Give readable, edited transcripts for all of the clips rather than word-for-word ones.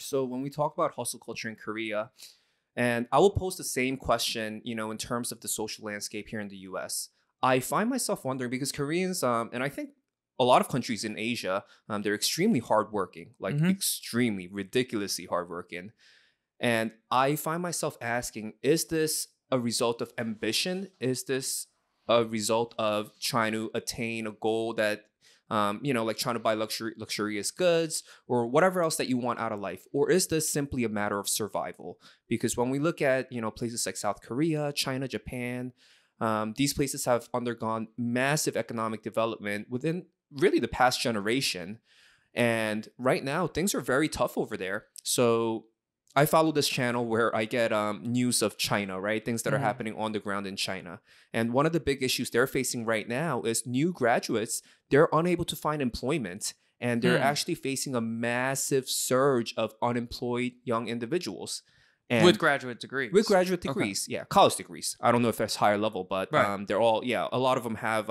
So when we talk about hustle culture in Korea, and I will pose the same question, in terms of the social landscape here in the US. I find myself wondering because Koreans, and I think a lot of countries in Asia, they're extremely hardworking, like Hmm. extremely ridiculously hardworking. And I find myself asking, is this a result of ambition? Is this a result of trying to attain a goal that, like trying to buy luxurious goods or whatever else that you want out of life? Or is this simply a matter of survival? Because when we look at, places like South Korea, China, Japan, these places have undergone massive economic development within really the past generation. And right now, things are very tough over there. So I follow this channel where I get news of China, right? Things that are Hmm. happening on the ground in China. And one of the big issues they're facing right now is new graduates, they're unable to find employment. And they're Hmm. actually facing a massive surge of unemployed young individuals. With And graduate with degrees. graduate Okay. degrees, yeah, college degrees. I don't know if that's higher level, but Right. they're all, yeah, a lot of them have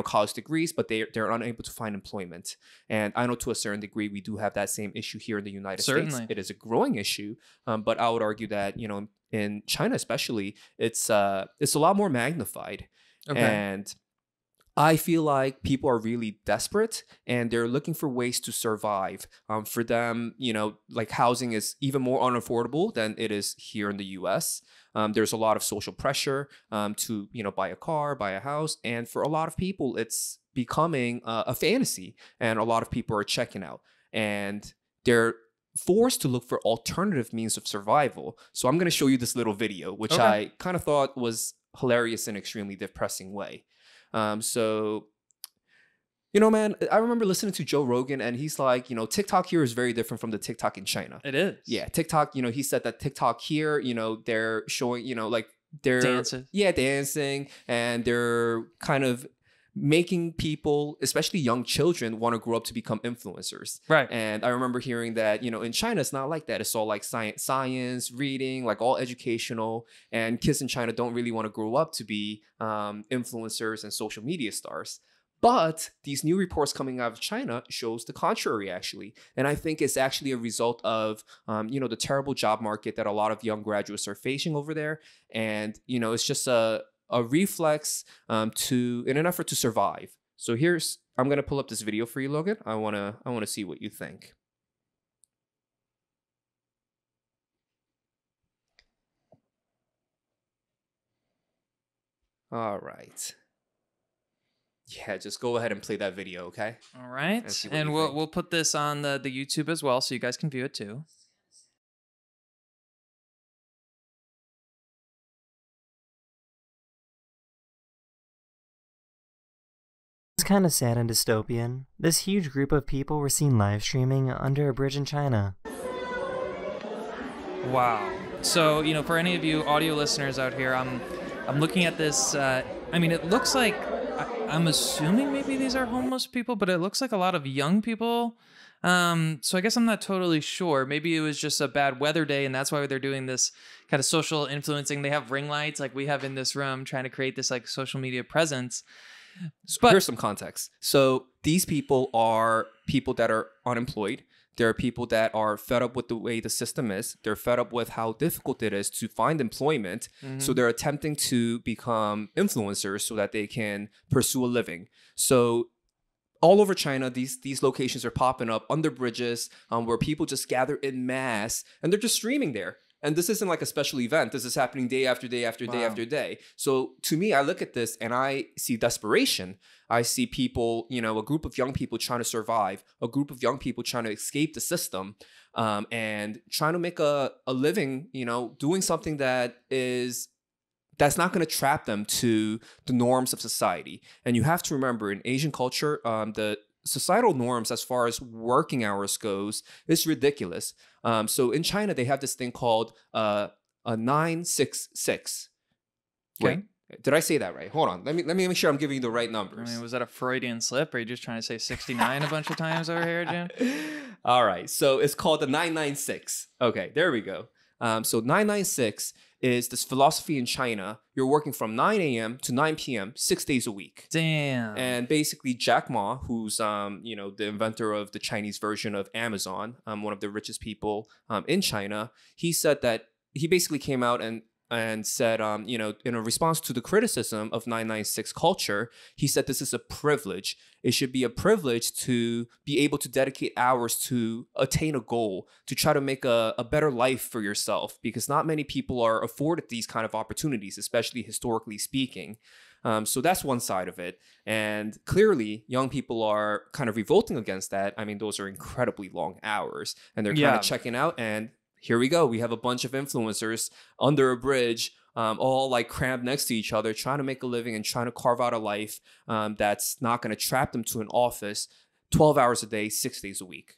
college degrees, but they're unable to find employment. And I know to a certain degree we do have that same issue here in the United States. Certainly. It is a growing issue, but I would argue that in China especially, it's a lot more magnified. Okay. And I feel like people are really desperate and they're looking for ways to survive. For them, like housing is even more unaffordable than it is here in the US. There's a lot of social pressure to, buy a car, buy a house. And for a lot of people, it's becoming a fantasy. And a lot of people are checking out. And they're forced to look for alternative means of survival. So I'm going to show you this little video, which Okay. I kind of thought was hilarious in an extremely depressing way. So, man, I remember listening to Joe Rogan and he's like, TikTok here is very different from the TikTok in China. It is. Yeah, TikTok, he said that TikTok here, they're showing, like they're, Dances. yeah, dancing and they're kind of making people, especially young children, want to grow up to become influencers. Right. And I remember hearing that, in China, it's not like that. It's all like science, reading, like all educational. And kids in China don't really want to grow up to be influencers and social media stars. But these new reports coming out of China shows the contrary, actually. And I think it's actually a result of, the terrible job market that a lot of young graduates are facing over there. And, it's just a reflex in an effort to survive. So I'm gonna pull up this video for you, Logan. I wanna see what you think. All right. Yeah, just go ahead and play that video, okay? All right. And see what And you we'll think. we'll put this on the YouTube as well, so you guys can view it too. It's kind of sad and dystopian. This huge group of people were seen live streaming under a bridge in China. Wow. So, for any of you audio listeners out here, I'm looking at this. It looks like I'm assuming maybe these are homeless people, but it looks like a lot of young people. So I guess I'm not totally sure. Maybe it was just a bad weather day, and that's why they're doing this kind of social influencing. They have ring lights like we have in this room, trying to create this like social media presence. So here's some context. So these people are people that are unemployed. There are people that are fed up with the way the system is. They're fed up with how difficult it is to find employment. So they're attempting to become influencers so that they can pursue a living. So all over China, these locations are popping up under bridges where people just gather in mass and they're just streaming there. And this isn't like a special event. This is happening day after day after day Wow. after day. So to me, I look at this and I see desperation. I see people, a group of young people trying to survive, a group of young people trying to escape the system and trying to make a living, doing something that's not going to trap them to the norms of society. And you have to remember in Asian culture, the societal norms as far as working hours goes is ridiculous. So in China, they have this thing called a 966. Okay. Wait, did I say that right? Hold on. Let me make sure I'm giving you the right I numbers. mean, was that a Freudian slip? Or are you just trying to say 69 a bunch of times over here, Jim? All right. So it's called the 996. Okay, there we go. So 996 is this philosophy in China. You're working from 9 a.m. to 9 p.m. 6 days a week. Damn. And basically Jack Ma, who's the inventor of the Chinese version of Amazon, one of the richest people in China, he said that he basically came out and said, in a response to the criticism of 996 culture, he said this is a privilege. It should be a privilege to be able to dedicate hours to attain a goal, to try to make a better life for yourself, because not many people are afforded these kind of opportunities, especially historically speaking. So that's one side of it. And clearly, young people are kind of revolting against that. I mean, those are incredibly long hours, and they're kind of checking out. And here we go. We have a bunch of influencers under a bridge, all like crammed next to each other, trying to make a living and trying to carve out a life that's not going to trap them to an office 12 hours a day, 6 days a week.